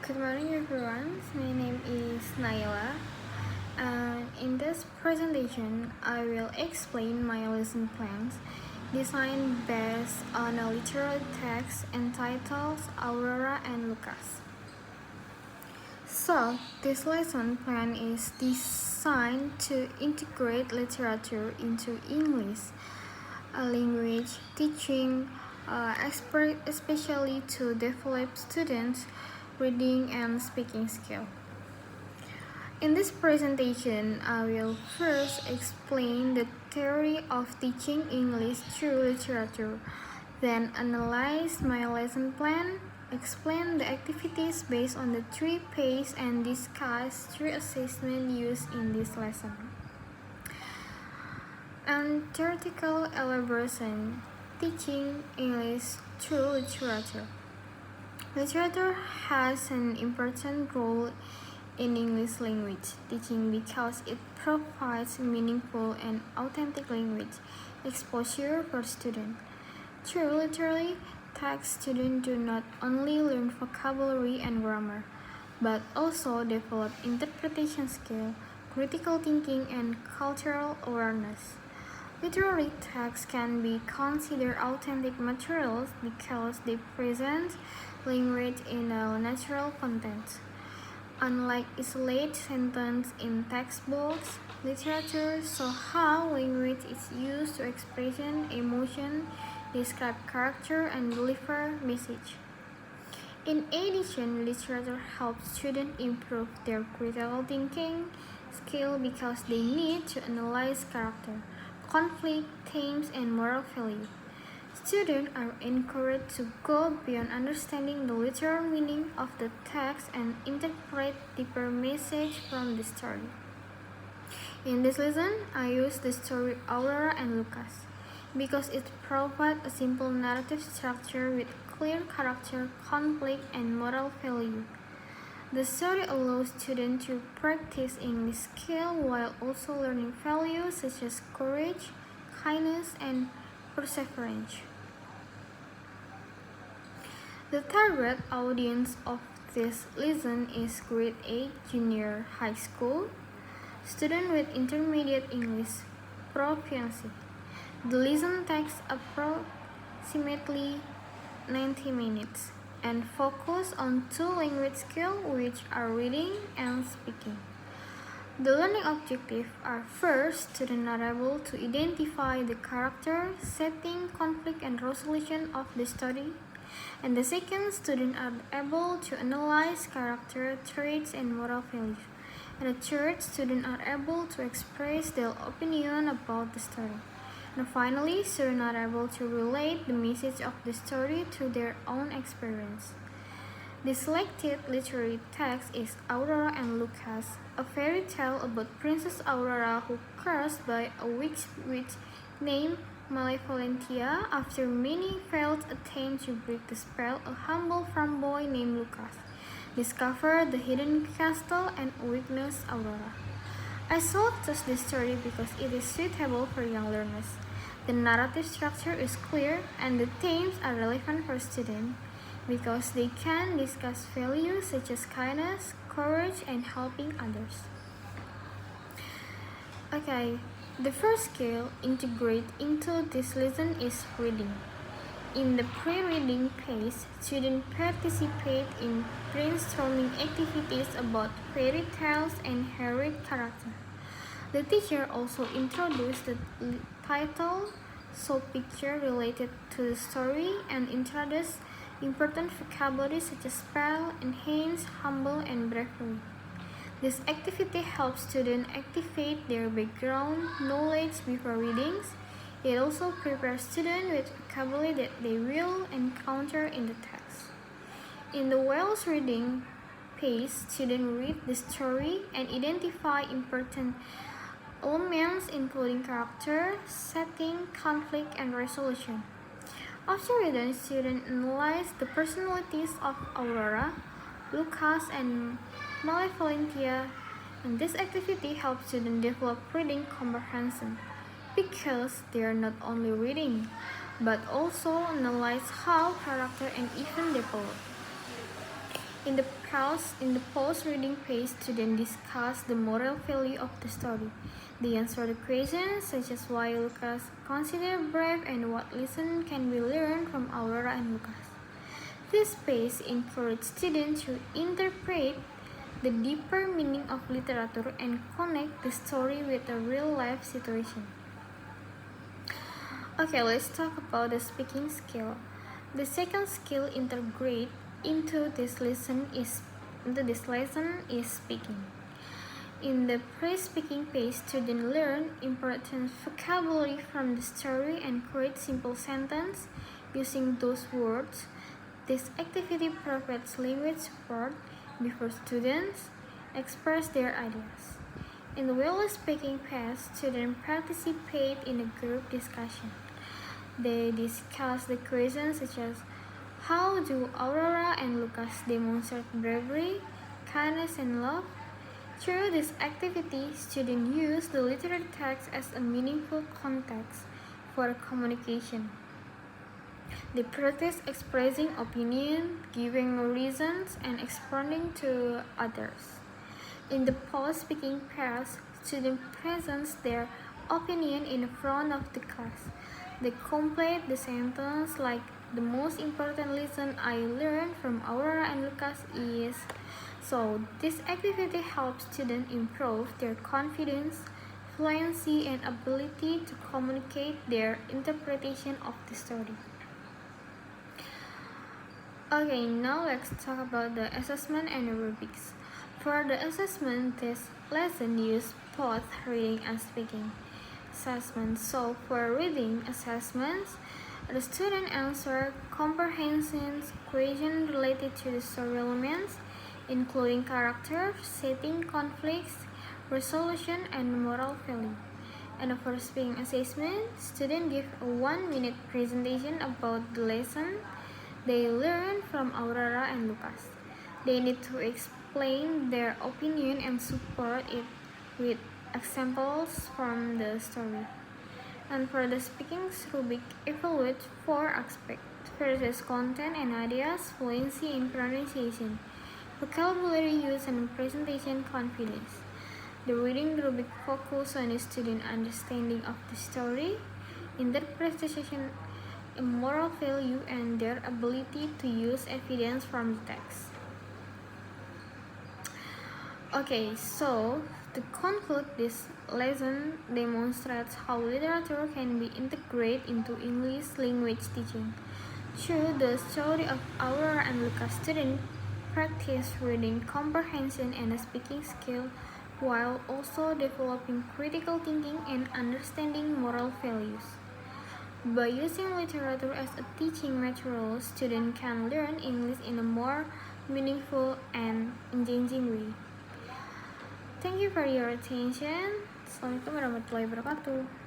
Good morning, everyone. My name is Naila, and in this presentation, I will explain my lesson plans designed based on a literal text entitled Aurora and Lucas. So, this lesson plan is designed to integrate literature into English, a language teaching, especially to develop students' reading and speaking skill. In this presentation, I will first explain the theory of teaching English through literature, then analyze my lesson plan, explain the activities based on the 3 Ps, and discuss 3 assessments used in this lesson. And theoretical elaboration, teaching English through literature. Literature has an important role in English language teaching because it provides meaningful and authentic language exposure for students. Through literary text, students do not only learn vocabulary and grammar, but also develop interpretation skill, critical thinking, and cultural awareness. Literary texts can be considered authentic materials because they present language in a natural context. Unlike isolated sentences in textbooks, literature shows how language is used to express emotion, describe character, and deliver message. In addition, literature helps students improve their critical thinking skill because they need to analyze character, conflict, themes, and moral value. Students are encouraged to go beyond understanding the literal meaning of the text and interpret deeper message from the story. In this lesson, I use the story Aurora and Lucas because it provides a simple narrative structure with clear character, conflict, and moral value. The story allows students to practice English skill while also learning values such as courage, kindness, and perseverance. The target audience of this lesson is grade 8 junior high school students with intermediate English proficiency. The lesson takes approximately 90 minutes and focus on 2 language skills which are reading and speaking. The learning objectives are first, students are able to identify the character, setting, conflict, and resolution of the story. And the second, students are able to analyze character, traits, and moral values. And the third, students are able to express their opinion about the story. And finally, students are able to relate the message of the story to their own experience. The selected literary text is Aurora and Lucas, a fairy tale about Princess Aurora who cursed by a witch named Malevolentia. After many failed attempts to break the spell, a humble farm boy named Lucas discovered the hidden castle and witnessed Aurora. I selected this story because it is suitable for young learners. The narrative structure is clear and the themes are relevant for students because they can discuss values such as kindness, courage, and helping others. Okay, the first skill integrated into this lesson is reading. In the pre-reading phase, students participate in brainstorming activities about fairy tales and heroic characters. The teacher also introduced the title, show picture related to the story, and introduced important vocabulary such as spell, enhance, humble, and bravery. This activity helps students activate their background knowledge before readings. It also prepares students with vocabulary that they will encounter in the text. In the Wells reading phase, students read the story and identify important elements including character, setting, conflict, and resolution. After reading, students analyze the personalities of Aurora, Lucas, and Malevolentia, and this activity helps students develop reading comprehension because they are not only reading, but also analyze how character and event develop. In the post-reading phase, students discuss the moral value of the story. They answer the questions such as why Lucas considered brave and what lesson can be learned from Aurora and Lucas. This phase encourages students to interpret the deeper meaning of literature and connect the story with a real-life situation. Okay, let's talk about the speaking skill. The second skill integrated into this lesson is speaking. In the pre-speaking phase, students learn important vocabulary from the story and create simple sentences using those words. This activity provides language support before students express their ideas. In the well-speaking phase, students participate in a group discussion. They discuss the questions such as how do Aurora and Lucas demonstrate bravery, kindness, and love? Through this activity, students use the literary text as a meaningful context for communication. They practice expressing opinion, giving reasons, and expounding to others. In the post-speaking phase, students present their opinion in front of the class. They complete the sentence like the most important lesson I learned from Aurora and Lucas is. So this activity helps students improve their confidence, fluency, and ability to communicate their interpretation of the story. Okay, now let's talk about the assessment and rubrics. For the assessment, this lesson uses both reading and speaking assessments. So for reading assessments, the student answer comprehension questions related to the story elements, including character, setting, conflicts, resolution, and moral value. And for speaking assessment, students give a 1-minute presentation about the lesson they learned from Aurora and Lucas. They need to explain their opinion and support it with examples from the story. And for the speaking rubric, evaluate 4 aspects. First is content and ideas, fluency in pronunciation, vocabulary use, and presentation confidence. The reading rubric focus on the student understanding of the story, interpretation, moral value, and their ability to use evidence from the text. Okay, so to conclude, this lesson demonstrates how literature can be integrated into English language teaching. Through the story of Aurora and Lucas, students practice reading comprehension and speaking skill while also developing critical thinking and understanding moral values. By using literature as a teaching material, students can learn English in a more meaningful and engaging way. Thank you for your attention. Assalamualaikum warahmatullahi wabarakatuh.